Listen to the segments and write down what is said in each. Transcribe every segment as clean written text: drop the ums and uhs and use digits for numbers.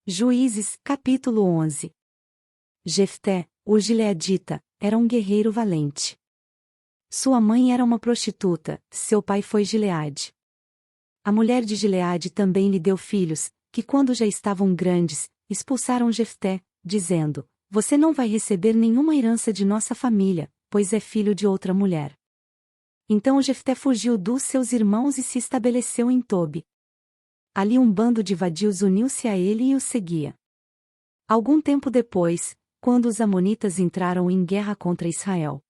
Juízes, capítulo 11. Jefté, o gileadita, era um guerreiro valente. Sua mãe era uma prostituta, seu pai foi Gileade. A mulher de Gileade também lhe deu filhos, que quando já estavam grandes, expulsaram Jefté, dizendo: Você não vai receber nenhuma herança de nossa família, pois é filho de outra mulher. Então Jefté fugiu dos seus irmãos e se estabeleceu em Tobi. Ali um bando de vadios uniu-se a ele e o seguia. Algum tempo depois, quando os amonitas entraram em guerra contra Israel,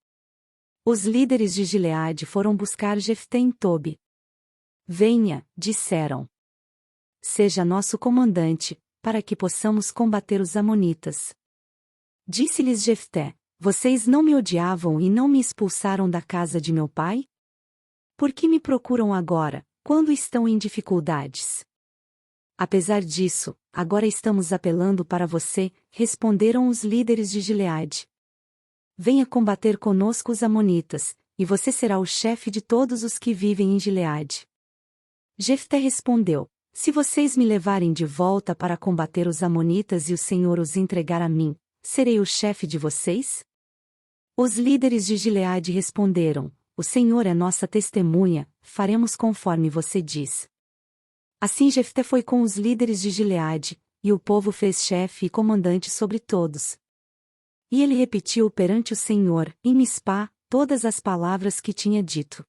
os líderes de Gileade foram buscar Jefté em Tobi. Venha, disseram. Seja nosso comandante, para que possamos combater os amonitas. Disse-lhes Jefté: Vocês não me odiavam e não me expulsaram da casa de meu pai? Por que me procuram agora, quando estão em dificuldades? Apesar disso, agora estamos apelando para você, responderam os líderes de Gileade. Venha combater conosco os amonitas, e você será o chefe de todos os que vivem em Gileade. Jefté respondeu: Se vocês me levarem de volta para combater os amonitas e o Senhor os entregar a mim, serei o chefe de vocês? Os líderes de Gileade responderam: O Senhor é nossa testemunha, faremos conforme você diz. Assim Jefté foi com os líderes de Gileade, e o povo fez chefe e comandante sobre todos. E ele repetiu perante o Senhor, em Mispá, todas as palavras que tinha dito.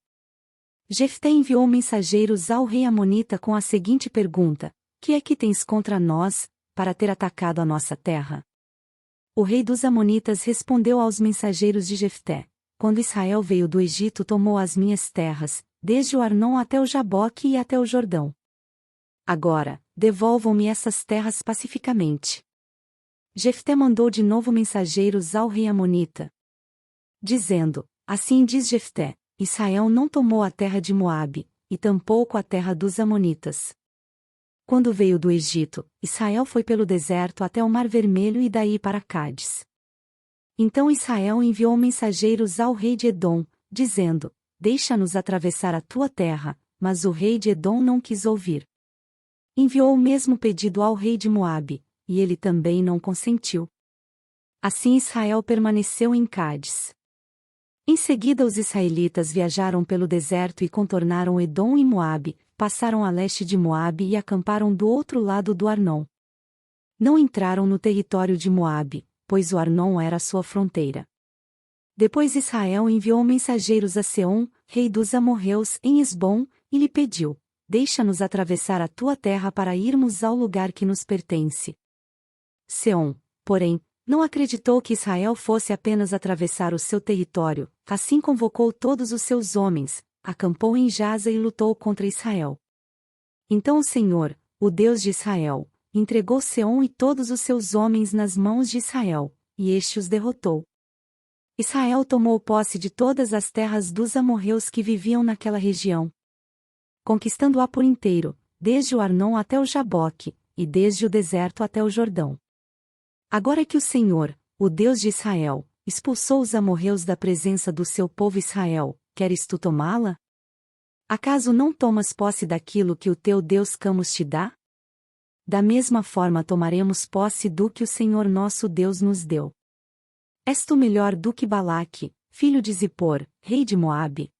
Jefté enviou mensageiros ao rei amonita com a seguinte pergunta: Que é que tens contra nós, para ter atacado a nossa terra? O rei dos amonitas respondeu aos mensageiros de Jefté: Quando Israel veio do Egito tomou as minhas terras, desde o Arnon até o Jaboque e até o Jordão. Agora, devolvam-me essas terras pacificamente. Jefté mandou de novo mensageiros ao rei amonita, dizendo: Assim diz Jefté: Israel não tomou a terra de Moabe, e tampouco a terra dos amonitas. Quando veio do Egito, Israel foi pelo deserto até o Mar Vermelho e daí para Cádiz. Então Israel enviou mensageiros ao rei de Edom, dizendo: Deixa-nos atravessar a tua terra, mas o rei de Edom não quis ouvir. Enviou o mesmo pedido ao rei de Moabe, e ele também não consentiu. Assim Israel permaneceu em Cádiz. Em seguida os israelitas viajaram pelo deserto e contornaram Edom e Moabe, passaram a leste de Moabe e acamparam do outro lado do Arnon. Não entraram no território de Moabe, pois o Arnon era sua fronteira. Depois Israel enviou mensageiros a Seom, rei dos amorreus, em Esbom, e lhe pediu: Deixa-nos atravessar a tua terra para irmos ao lugar que nos pertence. Seom, porém, não acreditou que Israel fosse apenas atravessar o seu território, assim convocou todos os seus homens, acampou em Jaza e lutou contra Israel. Então o Senhor, o Deus de Israel, entregou Seom e todos os seus homens nas mãos de Israel, e este os derrotou. Israel tomou posse de todas as terras dos amorreus que viviam naquela região, conquistando-a por inteiro, desde o Arnon até o Jaboque, e desde o deserto até o Jordão. Agora que o Senhor, o Deus de Israel, expulsou os amorreus da presença do seu povo Israel, queres tu tomá-la? Acaso não tomas posse daquilo que o teu Deus Camus te dá? Da mesma forma tomaremos posse do que o Senhor nosso Deus nos deu. És tu melhor do que Balaque, filho de Zippor, rei de Moabe?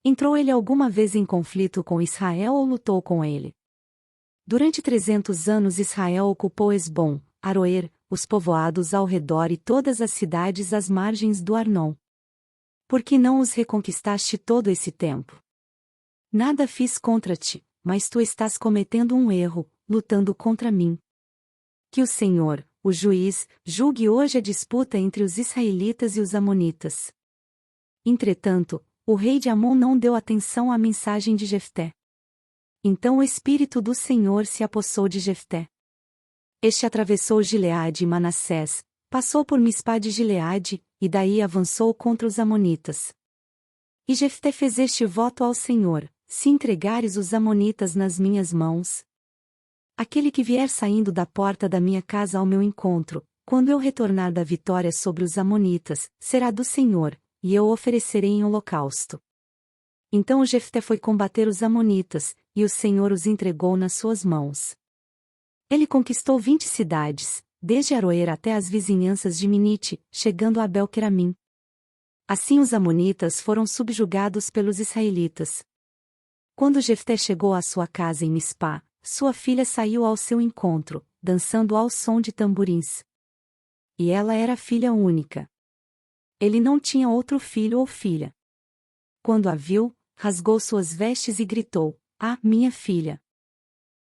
Entrou ele alguma vez em conflito com Israel ou lutou com ele? Durante 300 anos Israel ocupou Esbom, Aroer, os povoados ao redor e todas as cidades às margens do Arnon. Por que não os reconquistaste todo esse tempo? Nada fiz contra ti, mas tu estás cometendo um erro, lutando contra mim. Que o Senhor, o juiz, julgue hoje a disputa entre os israelitas e os amonitas. Entretanto, o rei de Amon não deu atenção à mensagem de Jefté. Então o Espírito do Senhor se apossou de Jefté. Este atravessou Gileade e Manassés, passou por Mispá de Gileade, e daí avançou contra os amonitas. E Jefté fez este voto ao Senhor: Se entregares os amonitas nas minhas mãos, aquele que vier saindo da porta da minha casa ao meu encontro, quando eu retornar da vitória sobre os amonitas, será do Senhor, e eu o oferecerei em holocausto. Então Jefté foi combater os amonitas, e o Senhor os entregou nas suas mãos. Ele conquistou 20 cidades, desde Aroer até as vizinhanças de Minite, chegando a Abel-Queramim. Assim os amonitas foram subjugados pelos israelitas. Quando Jefté chegou à sua casa em Mispá, sua filha saiu ao seu encontro, dançando ao som de tamborins. E ela era filha única. Ele não tinha outro filho ou filha. Quando a viu, rasgou suas vestes e gritou: "Ah, minha filha!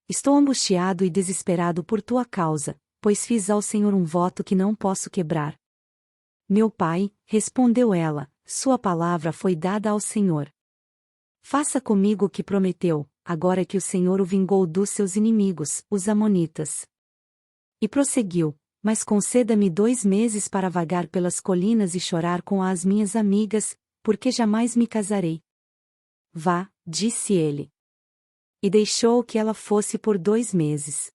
Estou angustiado e desesperado por tua causa, pois fiz ao Senhor um voto que não posso quebrar." "Meu pai," respondeu ela, "sua palavra foi dada ao Senhor. Faça comigo o que prometeu, agora que o Senhor o vingou dos seus inimigos, os amonitas." E prosseguiu: "Mas conceda-me 2 meses para vagar pelas colinas e chorar com as minhas amigas, porque jamais me casarei." "Vá," disse ele. E deixou que ela fosse por 2 meses.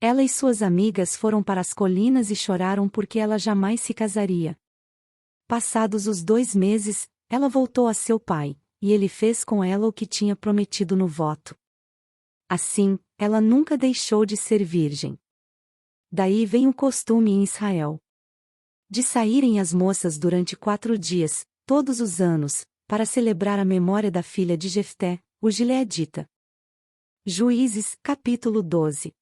Ela e suas amigas foram para as colinas e choraram porque ela jamais se casaria. Passados os 2 meses, ela voltou a seu pai, e ele fez com ela o que tinha prometido no voto. Assim, ela nunca deixou de ser virgem. Daí vem o costume em Israel de saírem as moças durante 4 dias, todos os anos, para celebrar a memória da filha de Jefté, o gileadita. Juízes, capítulo 12.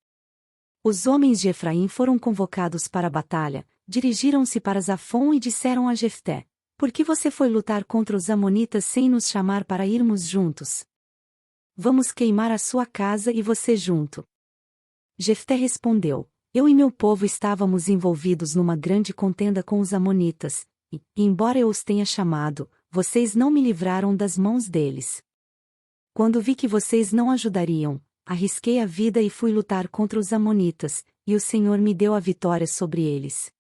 Os homens de Efraim foram convocados para a batalha, dirigiram-se para Zafon e disseram a Jefté: "Por que você foi lutar contra os amonitas sem nos chamar para irmos juntos? Vamos queimar a sua casa e você junto." Jefté respondeu: "Eu e meu povo estávamos envolvidos numa grande contenda com os amonitas, e, embora eu os tenha chamado, vocês não me livraram das mãos deles. Quando vi que vocês não ajudariam, arrisquei a vida e fui lutar contra os amonitas, e o Senhor me deu a vitória sobre eles.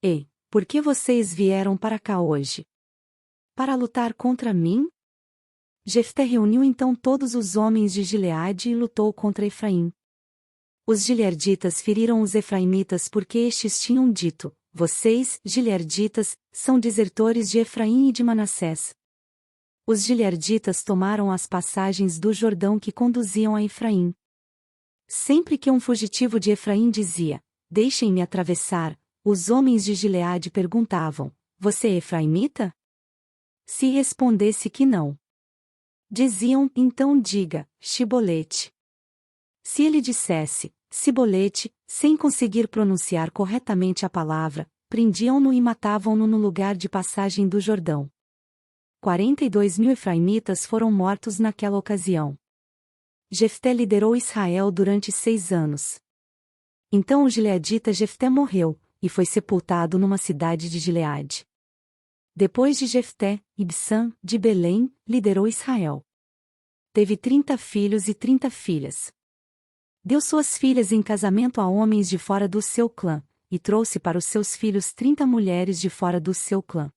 E, por que vocês vieram para cá hoje? Para lutar contra mim?" Jefté reuniu então todos os homens de Gileade e lutou contra Efraim. Os gileaditas feriram os efraimitas porque estes tinham dito: "Vocês, gileaditas, são desertores de Efraim e de Manassés." Os gileaditas tomaram as passagens do Jordão que conduziam a Efraim. Sempre que um fugitivo de Efraim dizia: "Deixem-me atravessar", os homens de Gileade perguntavam: "Você é efraimita?" Se respondesse que não, diziam: "Então diga, Shibolete." Se ele dissesse Sibolete, sem conseguir pronunciar corretamente a palavra, prendiam-no e matavam-no no lugar de passagem do Jordão. 42.000 efraimitas foram mortos naquela ocasião. Jefté liderou Israel durante 6 anos. Então o gileadita Jefté morreu, e foi sepultado numa cidade de Gileade. Depois de Jefté, Ibsã, de Belém, liderou Israel. Teve 30 filhos e 30 filhas. Deu suas filhas em casamento a homens de fora do seu clã, e trouxe para os seus filhos 30 mulheres de fora do seu clã.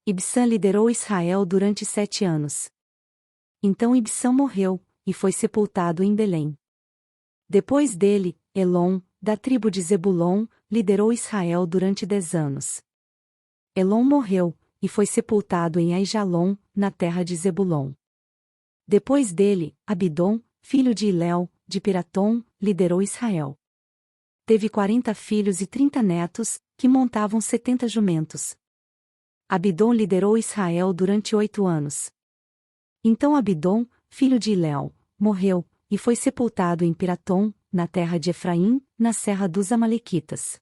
Ibsã liderou Israel durante 7 anos. Então Ibsã morreu, e foi sepultado em Belém. Depois dele, Elon, da tribo de Zebulon, liderou Israel durante 10 anos. Elon morreu, e foi sepultado em Aijalon, na terra de Zebulon. Depois dele, Abidom, filho de Iléu, de Piratom, liderou Israel. Teve 40 filhos e 30 netos, que montavam 70 jumentos. Abidom liderou Israel durante 8 anos. Então Abidom, filho de Iléu, morreu, e foi sepultado em Piratom, na terra de Efraim, na serra dos Amalequitas.